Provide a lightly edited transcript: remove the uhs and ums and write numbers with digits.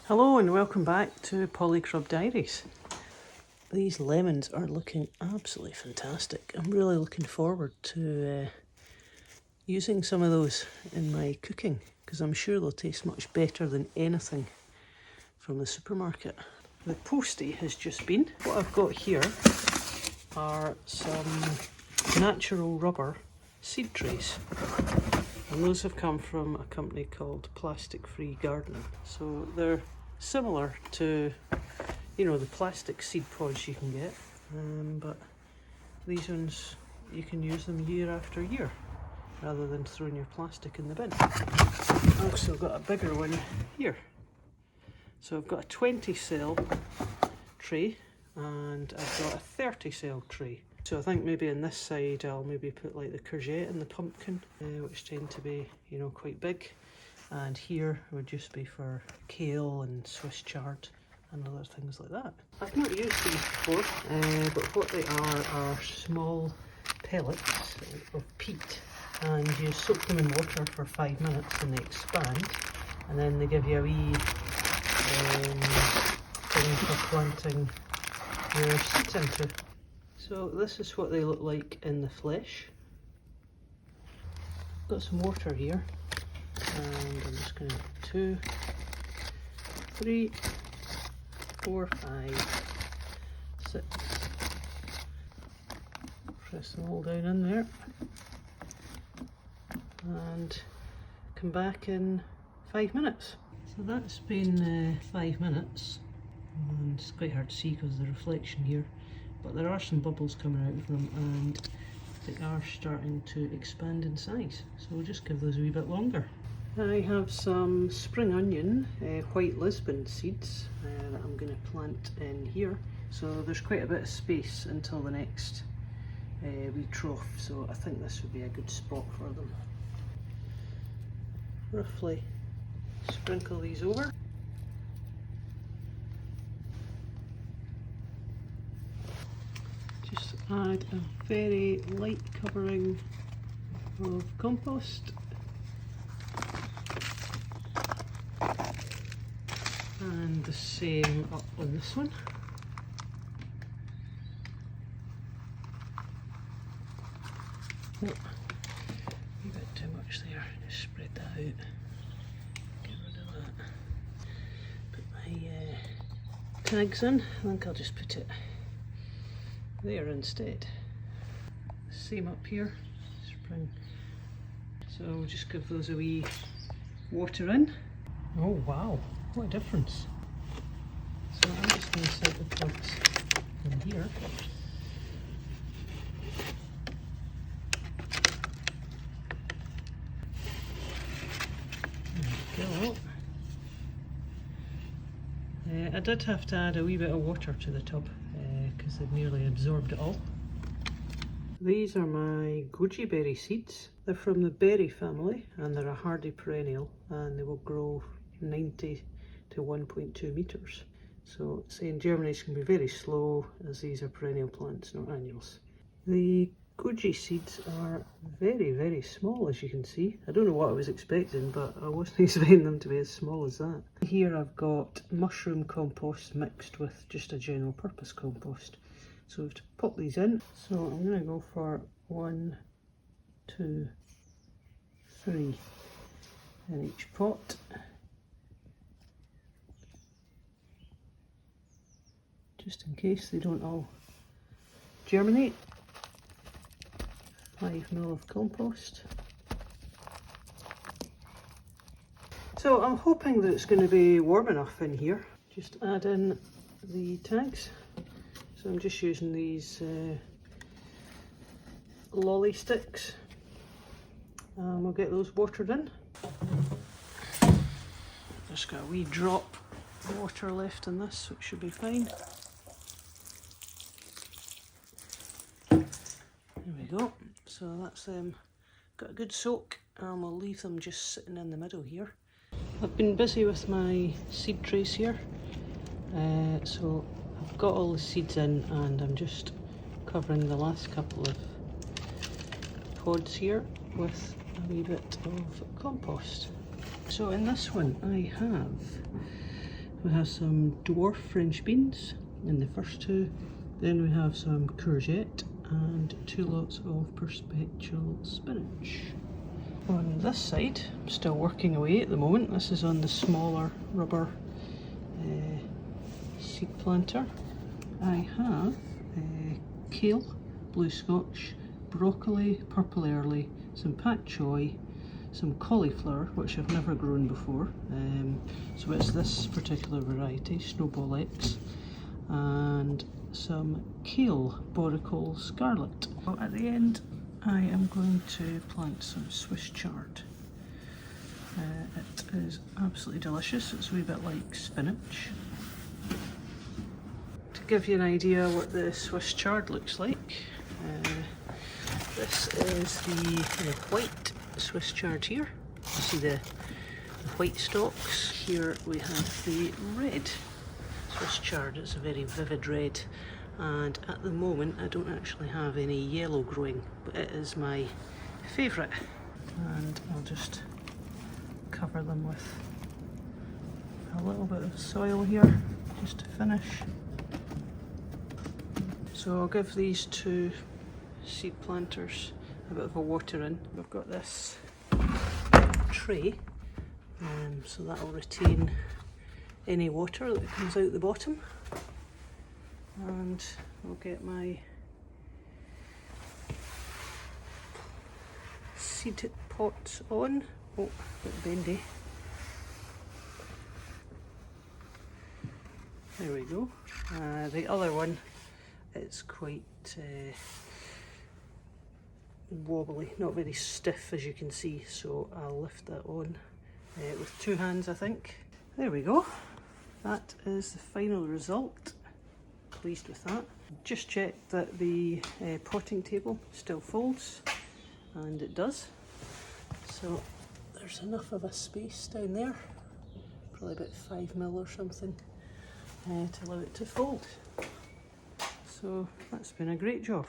Hello and welcome back to Polycrub Diaries. These lemons are looking absolutely fantastic. I'm really looking forward to using some of those in my cooking because I'm sure they'll taste much better than anything from the supermarket. The postie has just been. What I've got here are some natural rubber seed trays. And those have come from a company called Plastic Free Gardening. So they're similar to, the plastic seed pods you can get, but these ones, you can use them year after year rather than throwing your plastic in the bin. I've also got a bigger one here. So I've got a 20 cell tray and I've got a 30 cell tray. So I think maybe on this side I'll maybe put like the courgette and the pumpkin, which tend to be, quite big. And here would just be for kale and Swiss chard and other things like that. I've not used these before, but what they are small pellets of peat. And you soak them in water for 5 minutes and they expand. And then they give you a wee thing for planting your seeds into. So this is what they look like in the flesh. Got some water here, and I'm just going to 2, 3, 4, 5, 6. Press them all down in there, and come back in 5 minutes. So that's been 5 minutes, and it's quite hard to see because of the reflection here. But there are some bubbles coming out of them and they are starting to expand in size. So we'll just give those a wee bit longer. I have some spring onion, white Lisbon seeds that I'm going to plant in here. So there's quite a bit of space until the next wee trough. So I think this would be a good spot for them. Roughly sprinkle these over. Just add a very light covering of compost and the same up on this one. Oh, a bit too much there, just spread that out, get rid of that. Put my tags in, I think I'll just put it there instead. Same up here, spring. So we'll just give those a wee water in. Oh wow, what a difference. So I'm just going to set the plugs in here. There we go. I did have to add a wee bit of water to the tub because they've nearly absorbed it all. These are my goji berry seeds. They're from the berry family and they're a hardy perennial and they will grow 90 to 1.2 metres. So saying germination can be very slow as these are perennial plants, not annuals. The goji seeds are very, very small, as you can see. I don't know what I was expecting, but I wasn't expecting them to be as small as that. Here I've got mushroom compost mixed with just a general purpose compost. So we have to pop these in. So I'm going to go for 1, 2, 3 in each pot. Just in case they don't all germinate. 5 ml of compost. So I'm hoping that it's going to be warm enough in here. Just add in the tags. So I'm just using these lolly sticks and we'll get those watered in. Just got a wee drop of water left in this, so it should be fine. There we go. So that's got a good soak and we'll leave them just sitting in the middle here. I've been busy with my seed trays here. So I've got all the seeds in and I'm just covering the last couple of pods here with a wee bit of compost. So in this one I have We have some dwarf French beans in the first two. Then we have some courgette and 2 lots of perpetual spinach. On this side, I'm still working away at the moment. This is on the smaller rubber seed planter. I have kale, blue scotch, broccoli, purple early, some pak choi, some cauliflower, which I've never grown before. So it's this particular variety, Snowball X, and some kale, borecole scarlet. So at the end, I am going to plant some Swiss chard. It is absolutely delicious. It's a wee bit like spinach. To give you an idea what the Swiss chard looks like, this is the white Swiss chard here. You see the white stalks. Here we have the red Swiss chard. It's a very vivid red, and at the moment I don't actually have any yellow growing, but it is my favourite. And I'll just cover them with a little bit of soil here just to finish. So I'll give these 2 seed planters a bit of a water in. We've got this tray, so that will retain any water that comes out the bottom. And I'll get my seed pots on. Oh, a bit bendy. There we go. The other one, it's quite wobbly, not very stiff as you can see, so I'll lift that on with 2 hands, I think. There we go. That is the final result. Pleased with that. Just checked that the potting table still folds, and it does. So there's enough of a space down there, probably about 5mm or something, to allow it to fold. So that's been a great job.